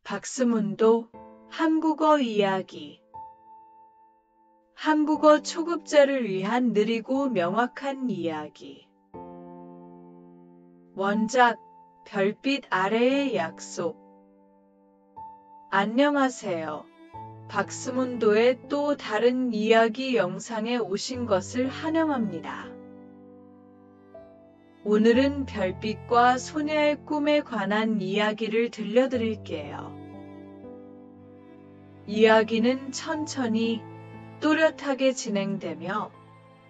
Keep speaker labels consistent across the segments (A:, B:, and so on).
A: 박스문도 한국어 이야기. 한국어 초급자를 위한 느리고 명확한 이야기. 원작 별빛 아래의 약속. 안녕하세요. 박스문도의 또 다른 이야기 영상에 오신 것을 환영합니다. 오늘은 별빛과 소녀의 꿈에 관한 이야기를 들려드릴게요. 이야기는 천천히 또렷하게 진행되며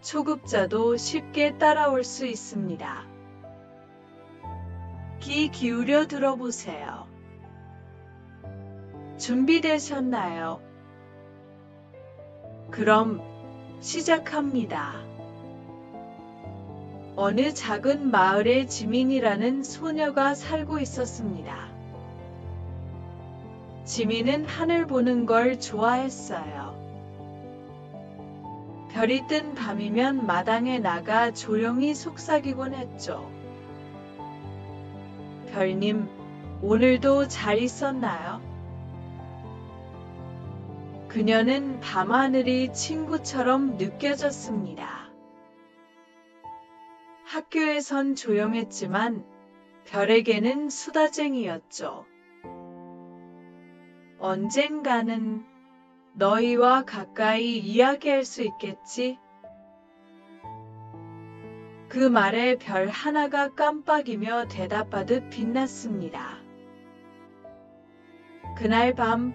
A: 초급자도 쉽게 따라올 수 있습니다. 귀 기울여 들어보세요. 준비되셨나요? 그럼 시작합니다. 어느 작은 마을에 지민이라는 소녀가 살고 있었습니다. 지민은 하늘 보는 걸 좋아했어요. 별이 뜬 밤이면 마당에 나가 조용히 속삭이곤 했죠. 별님, 오늘도 잘 있었나요? 그녀는 밤하늘이 친구처럼 느껴졌습니다. 학교에선 조용했지만 별에게는 수다쟁이였죠. 언젠가는 너희와 가까이 이야기할 수 있겠지? 그 말에 별 하나가 깜빡이며 대답하듯 빛났습니다. 그날 밤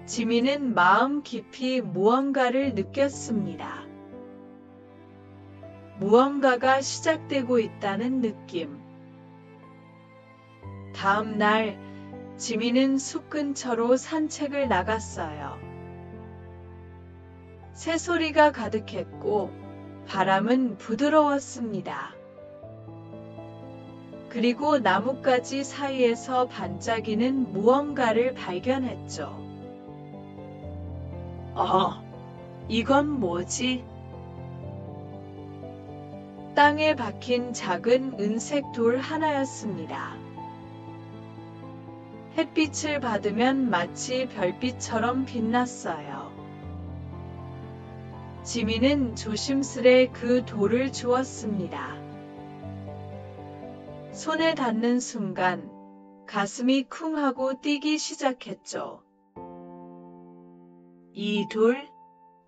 A: 지민은 마음 깊이 무언가를 느꼈습니다. 무언가가 시작되고 있다는 느낌. 다음 날 지민은 숲 근처로 산책을 나갔어요. 새소리가 가득했고 바람은 부드러웠습니다. 그리고 나뭇가지 사이에서 반짝이는 무언가를 발견했죠. 이건 뭐지? 땅에 박힌 작은 은색 돌 하나였습니다. 햇빛을 받으면 마치 별빛처럼 빛났어요. 지민은 조심스레 그 돌을 주웠습니다. 손에 닿는 순간 가슴이 쿵 하고 뛰기 시작했죠. 이 돌,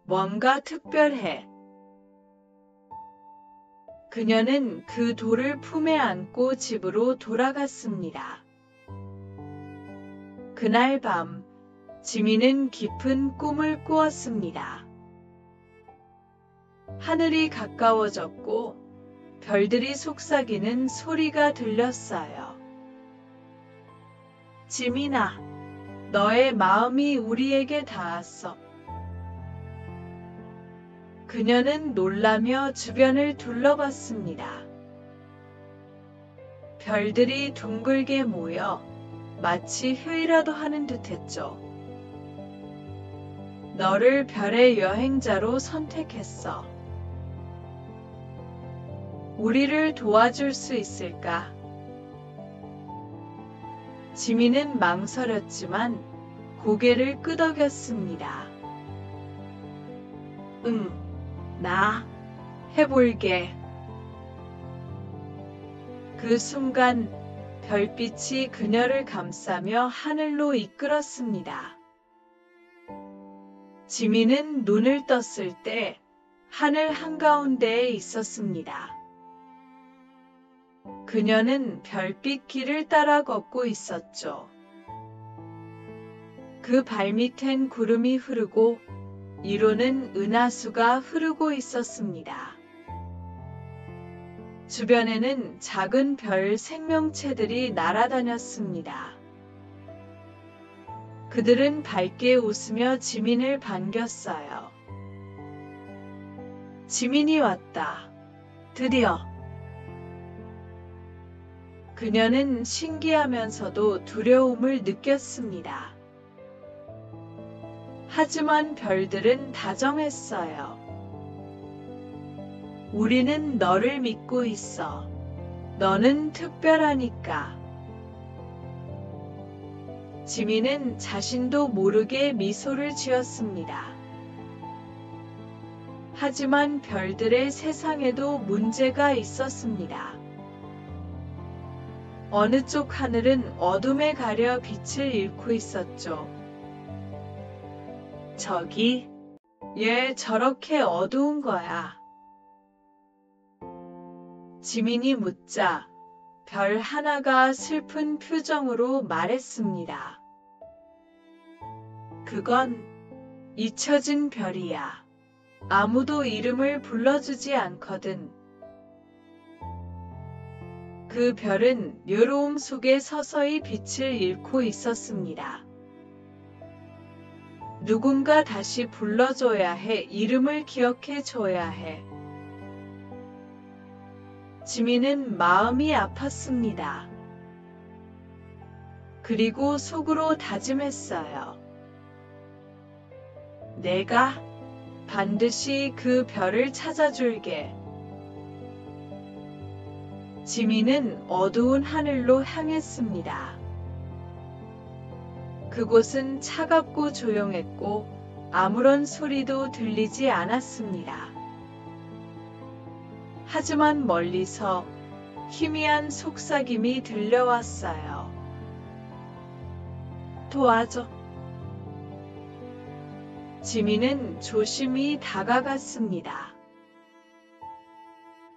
A: 뭔가 특별해. 그녀는 그 돌을 품에 안고 집으로 돌아갔습니다. 그날 밤, 지민은 깊은 꿈을 꾸었습니다. 하늘이 가까워졌고 별들이 속삭이는 소리가 들렸어요. 지민아, 너의 마음이 우리에게 닿았어. 그녀는 놀라며 주변을 둘러봤습니다. 별들이 둥글게 모여 마치 회의라도 하는 듯했죠. 너를 별의 여행자로 선택했어. 우리를 도와줄 수 있을까? 지민은 망설였지만 고개를 끄덕였습니다. 나 해볼게. 그 순간 별빛이 그녀를 감싸며 하늘로 이끌었습니다. 지민은 눈을 떴을 때 하늘 한가운데에 있었습니다. 그녀는 별빛 길을 따라 걷고 있었죠. 그 발밑엔 구름이 흐르고 위로는 은하수가 흐르고 있었습니다. 주변에는 작은 별 생명체들이 날아다녔습니다. 그들은 밝게 웃으며 지민을 반겼어요. 지민이 왔다. 드디어. 그녀는 신기하면서도 두려움을 느꼈습니다. 하지만 별들은 다정했어요. 우리는 너를 믿고 있어. 너는 특별하니까. 지민은 자신도 모르게 미소를 지었습니다. 하지만 별들의 세상에도 문제가 있었습니다. 어느 쪽 하늘은 어둠에 가려 빛을 잃고 있었죠. 저기, 얘 저렇게 어두운 거야. 지민이 묻자 별 하나가 슬픈 표정으로 말했습니다. 그건 잊혀진 별이야. 아무도 이름을 불러주지 않거든. 그 별은 외로움 속에 서서히 빛을 잃고 있었습니다. 누군가 다시 불러줘야 해. 이름을 기억해 줘야 해. 지민은 마음이 아팠습니다. 그리고 속으로 다짐했어요. 내가 반드시 그 별을 찾아줄게. 지민은 어두운 하늘로 향했습니다. 그곳은 차갑고 조용했고 아무런 소리도 들리지 않았습니다. 하지만 멀리서 희미한 속삭임이 들려왔어요. 도와줘. 지민은 조심히 다가갔습니다.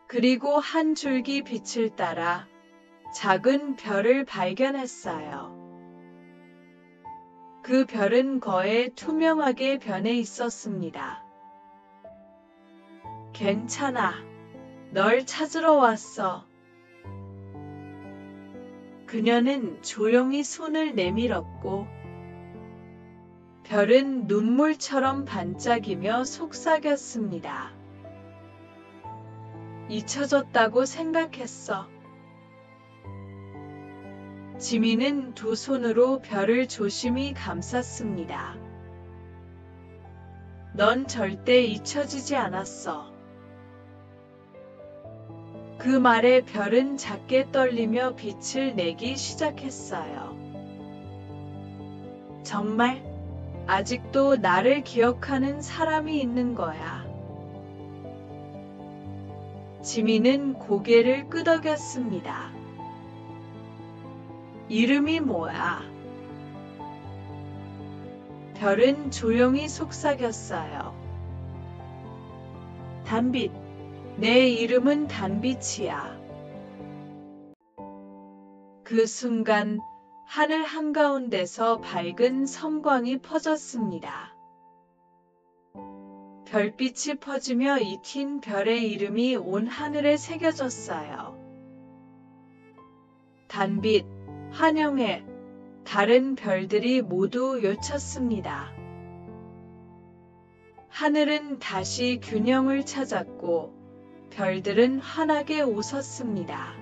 A: 그리고 한 줄기 빛을 따라 작은 별을 발견했어요. 그 별은 거의 투명하게 변해 있었습니다. 괜찮아. 널 찾으러 왔어. 그녀는 조용히 손을 내밀었고 별은 눈물처럼 반짝이며 속삭였습니다. 잊혀졌다고 생각했어. 지민은 두 손으로 별을 조심히 감쌌습니다. 넌 절대 잊혀지지 않았어. 그 말에 별은 작게 떨리며 빛을 내기 시작했어요. 정말 아직도 나를 기억하는 사람이 있는 거야. 지민은 고개를 끄덕였습니다. 이름이 뭐야? 별은 조용히 속삭였어요. 단빛. 내 이름은 단빛이야. 그 순간 하늘 한가운데서 밝은 섬광이 퍼졌습니다. 별빛이 퍼지며 익힌 별의 이름이 온 하늘에 새겨졌어요. 단빛, 환영해. 다른 별들이 모두 외쳤습니다. 하늘은 다시 균형을 찾았고 별들은 환하게 웃었습니다.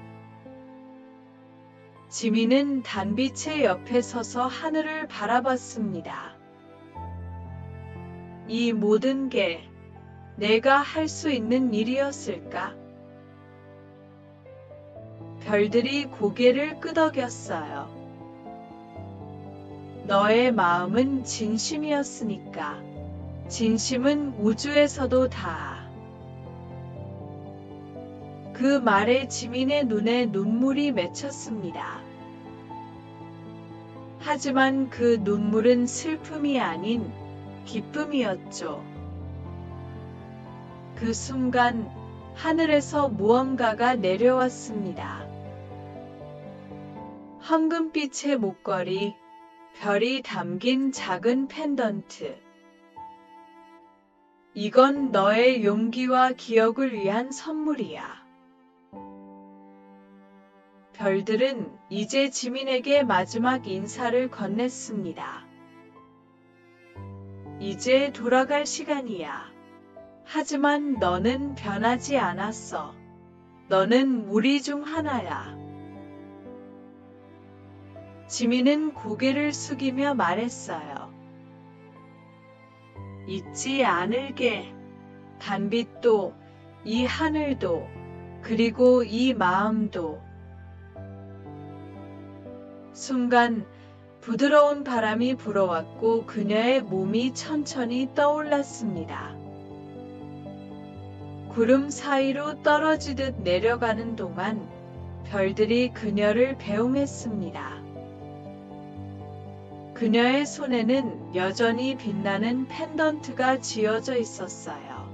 A: 지민은 단빛의 옆에 서서 하늘을 바라봤습니다. 이 모든 게 내가 할 수 있는 일이었을까? 별들이 고개를 끄덕였어요. 너의 마음은 진심이었으니까. 진심은 우주에서도 다. 그 말에 지민의 눈에 눈물이 맺혔습니다. 하지만 그 눈물은 슬픔이 아닌 기쁨이었죠. 그 순간 하늘에서 무언가가 내려왔습니다. 황금빛의 목걸이, 별이 담긴 작은 펜던트. 이건 너의 용기와 기억을 위한 선물이야. 별들은 이제 지민에게 마지막 인사를 건넸습니다. 이제 돌아갈 시간이야. 하지만 너는 변하지 않았어. 너는 우리 중 하나야. 지민은 고개를 숙이며 말했어요. 잊지 않을게. 단빛도, 이 하늘도, 그리고 이 마음도. 순간 부드러운 바람이 불어왔고 그녀의 몸이 천천히 떠올랐습니다. 구름 사이로 떨어지듯 내려가는 동안 별들이 그녀를 배웅했습니다. 그녀의 손에는 여전히 빛나는 펜던트가 쥐어져 있었어요.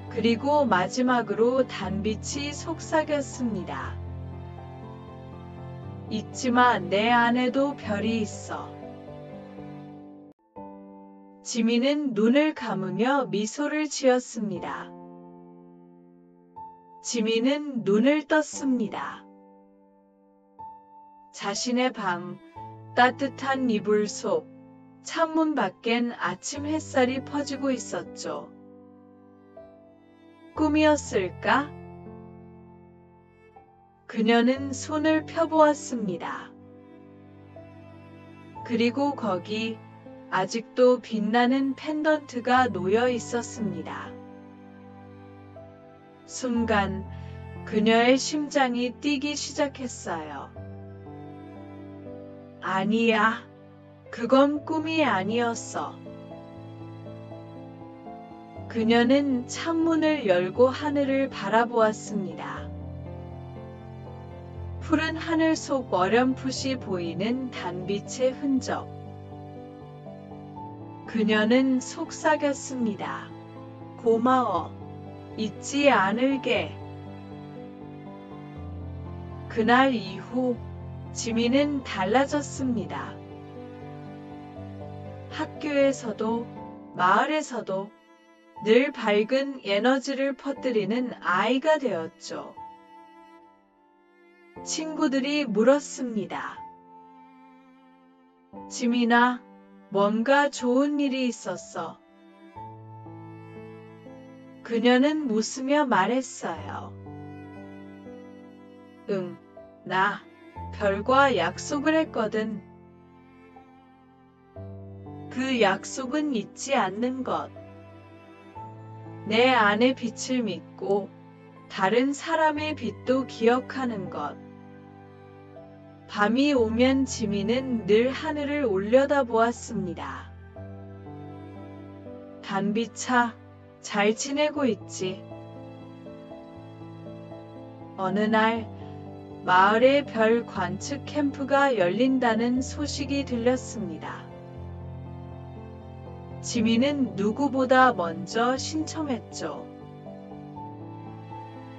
A: 그리고 마지막으로 단빛이 속삭였습니다. 잊지마, 내 안에도 별이 있어. 지민은 눈을 감으며 미소를 지었습니다. 지민은 눈을 떴습니다. 자신의 방, 따뜻한 이불 속, 창문 밖엔 아침 햇살이 퍼지고 있었죠. 꿈이었을까? 그녀는 손을 펴보았습니다. 그리고 거기 아직도 빛나는 펜던트가 놓여 있었습니다. 순간 그녀의 심장이 뛰기 시작했어요. 아니야, 그건 꿈이 아니었어. 그녀는 창문을 열고 하늘을 바라보았습니다. 푸른 하늘 속 어렴풋이 보이는 단빛의 흔적. 그녀는 속삭였습니다. 고마워. 잊지 않을게. 그날 이후 지민은 달라졌습니다. 학교에서도 마을에서도 늘 밝은 에너지를 퍼뜨리는 아이가 되었죠. 친구들이 물었습니다. 지민아, 뭔가 좋은 일이 있었어. 그녀는 웃으며 말했어요. 응, 나 별과 약속을 했거든. 그 약속은 잊지 않는 것. 내 안의 빛을 믿고 다른 사람의 빛도 기억하는 것. 밤이 오면 지민은 늘 하늘을 올려다보았습니다. 단비차, 잘 지내고 있지? 어느 날 마을에 별 관측 캠프가 열린다는 소식이 들렸습니다. 지민은 누구보다 먼저 신청했죠.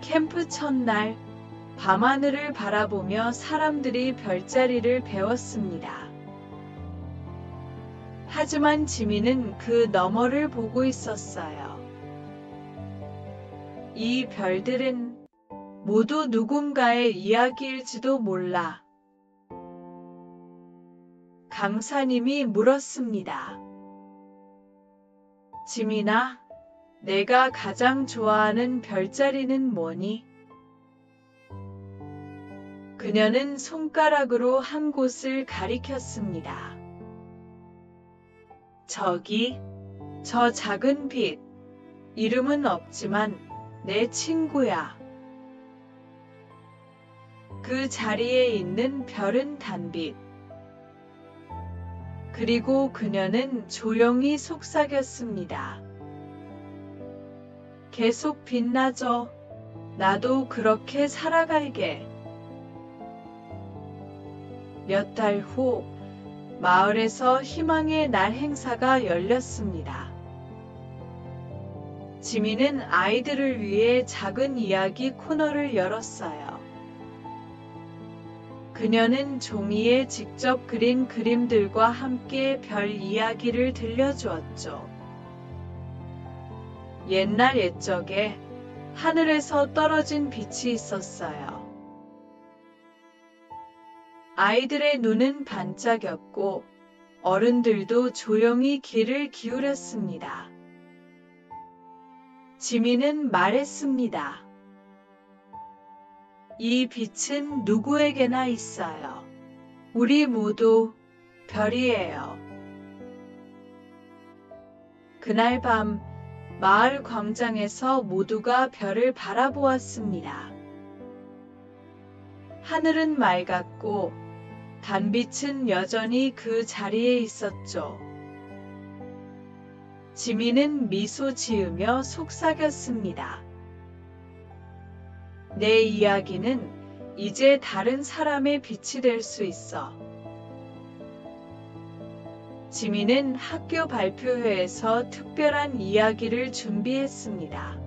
A: 캠프 첫날 밤하늘을 바라보며 사람들이 별자리를 배웠습니다. 하지만 지민은 그 너머를 보고 있었어요. 이 별들은 모두 누군가의 이야기일지도 몰라. 강사님이 물었습니다. 지민아, 내가 가장 좋아하는 별자리는 뭐니? 그녀는 손가락으로 한 곳을 가리켰습니다. 저기, 저 작은 빛. 이름은 없지만 내 친구야. 그 자리에 있는 별은 단빛. 그리고 그녀는 조용히 속삭였습니다. 계속 빛나죠. 나도 그렇게 살아갈게. 몇 달 후 마을에서 희망의 날 행사가 열렸습니다. 지민은 아이들을 위해 작은 이야기 코너를 열었어요. 그녀는 종이에 직접 그린 그림들과 함께 별 이야기를 들려주었죠. 옛날 옛적에 하늘에서 떨어진 빛이 있었어요. 아이들의 눈은 반짝였고 어른들도 조용히 귀를 기울였습니다. 지민은 말했습니다. 이 빛은 누구에게나 있어요. 우리 모두 별이에요. 그날 밤 마을 광장에서 모두가 별을 바라보았습니다. 하늘은 맑았고 단빛은 여전히 그 자리에 있었죠. 지민은 미소 지으며 속삭였습니다. 내 이야기는 이제 다른 사람의 빛이 될 수 있어. 지민은 학교 발표회에서 특별한 이야기를 준비했습니다.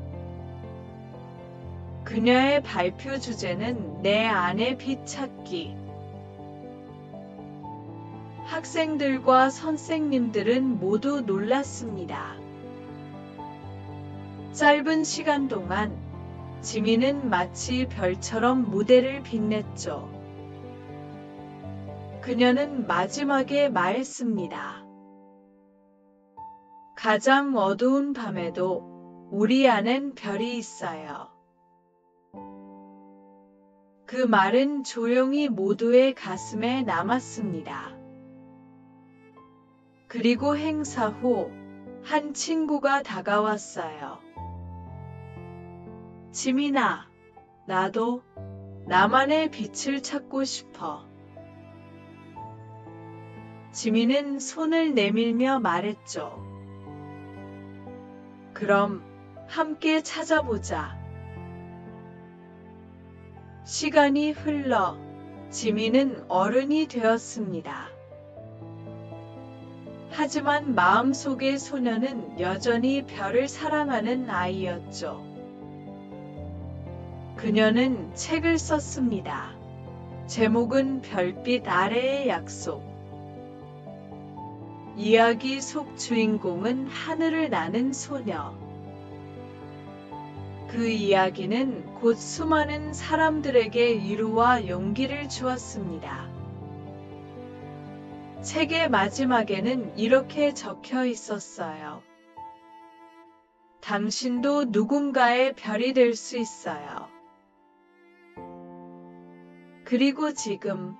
A: 그녀의 발표 주제는 내 안의 빛 찾기. 학생들과 선생님들은 모두 놀랐습니다. 짧은 시간 동안 지민은 마치 별처럼 무대를 빛냈죠. 그녀는 마지막에 말했습니다. 가장 어두운 밤에도 우리 안엔 별이 있어요. 그 말은 조용히 모두의 가슴에 남았습니다. 그리고 행사 후 한 친구가 다가왔어요. 지민아, 나도 나만의 빛을 찾고 싶어. 지민은 손을 내밀며 말했죠. 그럼 함께 찾아보자. 시간이 흘러 지민은 어른이 되었습니다. 하지만 마음속의 소녀는 여전히 별을 사랑하는 아이였죠. 그녀는 책을 썼습니다. 제목은 별빛 아래의 약속. 이야기 속 주인공은 하늘을 나는 소녀. 그 이야기는 곧 수많은 사람들에게 위로와 용기를 주었습니다. 책의 마지막에는 이렇게 적혀 있었어요. 당신도 누군가의 별이 될 수 있어요. 그리고 지금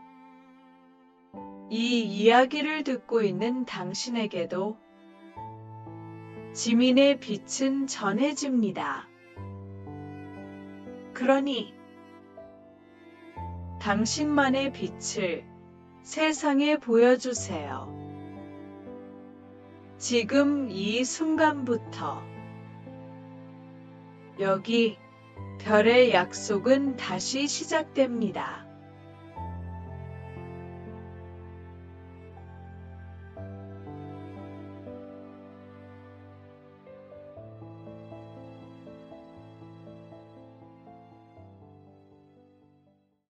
A: 이 이야기를 듣고 있는 당신에게도 지민의 빛은 전해집니다. 그러니 당신만의 빛을 세상에 보여주세요. 지금 이 순간부터 여기 별의 약속은 다시 시작됩니다.